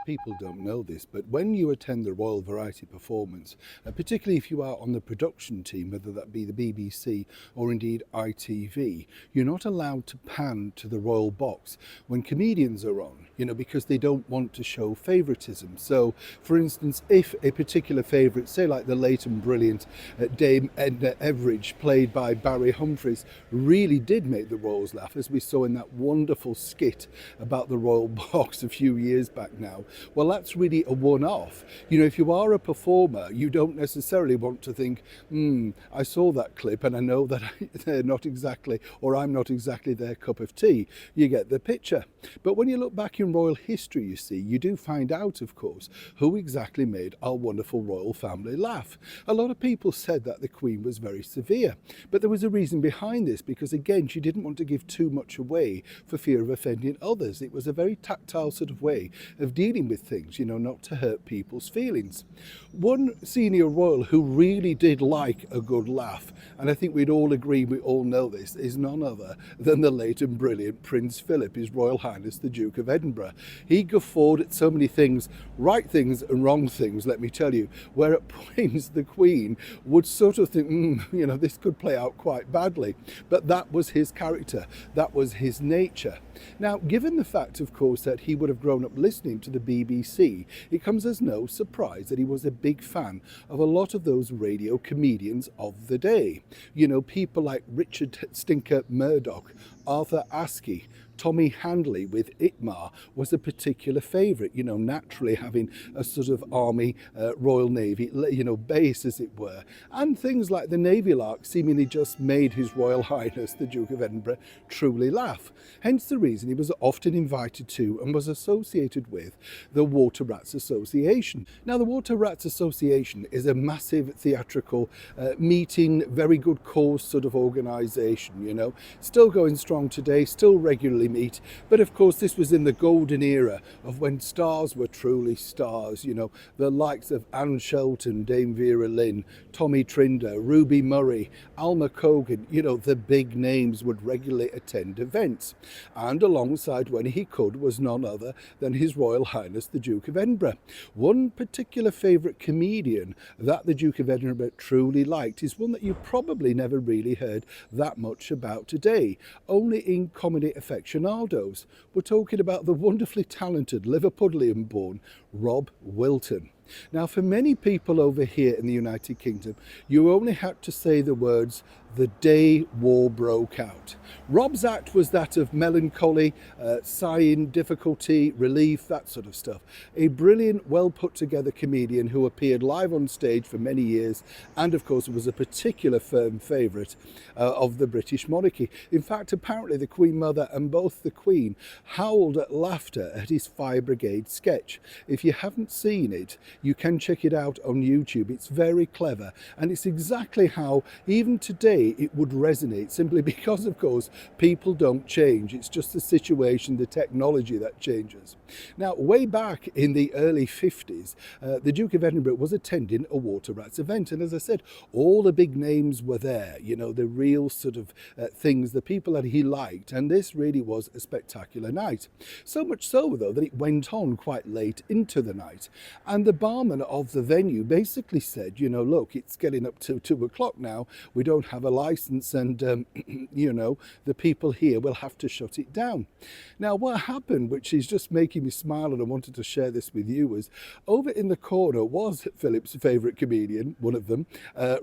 people don't know this, but when you attend the Royal Variety Performance, particularly if you are on the production team, whether that be the BBC or indeed ITV, you're not allowed to pan to the royal box when comedians are on, because they don't want to show favouritism. So, for instance, if a particular favourite, say like the late and brilliant Dame Edna Everage, played by Barry Humphries, really did make the royals laugh, as we saw in that wonderful skit about the royal box a few years back now, well, that's really a one-off. If you are a performer, you don't necessarily want to think, I saw that clip and I know that they're not exactly, or I'm not exactly their cup of tea. You get the picture. But when you look back in royal history, you see, you do find out, of course, who exactly made our wonderful royal family laugh. A lot of people said that the Queen was very severe, but there was a reason behind this, because again, she didn't want to give too much away for fear of offending others. It was a very tactile sort of way of dealing with things, not to hurt people's feelings. One senior royal who really did like a good laugh, and I think we'd all agree, we all know this, is none other than the late and brilliant Prince Philip, His Royal Highness the Duke of Edinburgh. He guffawed at so many things, right things and wrong things, let me tell you, where at points the Queen would sort of think, this could play out quite badly. But that was his character, that was his nature. Now, given the fact, of course, that he would have grown up listening to the BBC, it comes as no surprise that he was a big fan of a lot of those radio comedians of the day. People like Richard Stinker Murdoch, Arthur Askey, Tommy Handley with Itmar was a particular favourite, naturally having a sort of army, Royal Navy, base as it were. And things like the Navy Lark seemingly just made His Royal Highness the Duke of Edinburgh truly laugh. Hence the reason he was often invited to and was associated with the Water Rats Association. Now, the Water Rats Association is a massive theatrical meeting, very good cause sort of organisation, still going strong today, still regularly meet, but of course this was in the golden era of when stars were truly stars, the likes of Anne Shelton, Dame Vera Lynn, Tommy Trinder, Ruby Murray, Alma Cogan, the big names would regularly attend events. And alongside, when he could, was none other than His Royal Highness the Duke of Edinburgh. One particular favourite comedian that the Duke of Edinburgh truly liked is one that you probably never really heard that much about today, only in comedy aficionados. We're talking about the wonderfully talented Liverpudlian born Rob Wilton. Now, for many people over here in the United Kingdom, you only had to say the words, "the day war broke out." Rob's act was that of melancholy, sighing, difficulty, relief, that sort of stuff. A brilliant, well put together comedian who appeared live on stage for many years, and of course was a particular firm favourite of the British monarchy. In fact, apparently the Queen Mother and both the Queen howled at laughter at his Fire Brigade sketch. If you haven't seen it, you can check it out on YouTube. It's very clever, and it's exactly how even today it would resonate, simply because, of course, people don't change. It's just the situation, the technology that changes. Now, way back in the early 50s, the Duke of Edinburgh was attending a Water Rats event, and as I said, all the big names were there, the real sort of things, the people that he liked, and this really was a spectacular night. So much so, though, that it went on quite late into the night, and the barman of the venue basically said, look, it's getting up to 2 o'clock now, we don't have a license, and the people here will have to shut it down. Now, what happened, which is just making me smile, and I wanted to share this with you, was over in the corner was Philip's favourite comedian, one of them,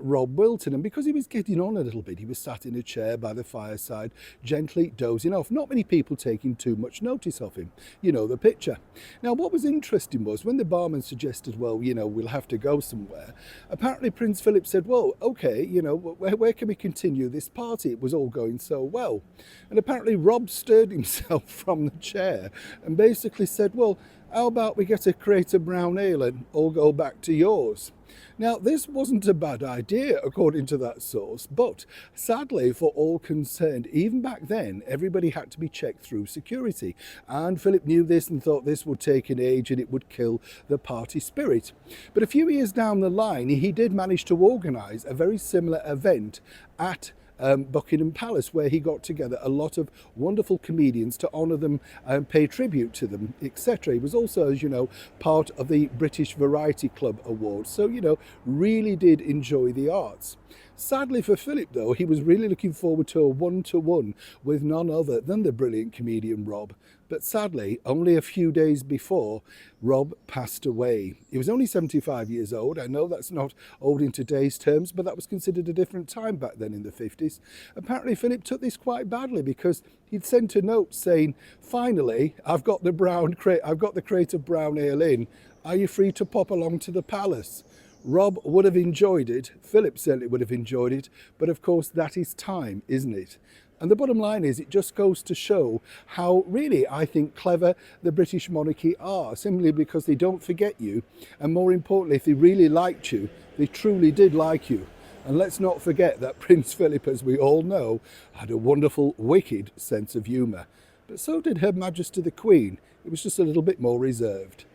Rob Wilton, and because he was getting on a little bit, he was sat in a chair by the fireside, gently dozing off, not many people taking too much notice of him. The picture. Now, what was interesting was when the barman suggested, well, we'll have to go somewhere, apparently Prince Philip said, well, okay, where can we continue this party? It was all going so well. And apparently Rob stirred himself from the chair and basically said, well, how about we get a crate of brown ale and all go back to yours? Now, this wasn't a bad idea, according to that source, but sadly for all concerned, even back then, everybody had to be checked through security. And Philip knew this and thought this would take an age and it would kill the party spirit. But a few years down the line, he did manage to organise a very similar event at Buckingham Palace, where he got together a lot of wonderful comedians to honour them and pay tribute to them, etc. He was also, as you know, part of the British Variety Club Awards, so, you know, really did enjoy the arts. Sadly for Philip, though, he was really looking forward to a one-to-one with none other than the brilliant comedian Rob. But sadly, only a few days before, Rob passed away. He was only 75 years old. I know that's not old in today's terms, but that was considered a different time back then in the 50s. Apparently, Philip took this quite badly because he'd sent a note saying, "Finally, I've got the crate of brown ale in. Are you free to pop along to the palace?" Rob would have enjoyed it, Philip certainly would have enjoyed it, but of course that is time, isn't it? And the bottom line is, it just goes to show how really, I think, clever the British monarchy are, simply because they don't forget you, and more importantly, if they really liked you, they truly did like you. And let's not forget that Prince Philip, as we all know, had a wonderful, wicked sense of humour. But so did Her Majesty the Queen. It was just a little bit more reserved.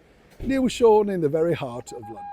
Neil Sean in the very heart of London.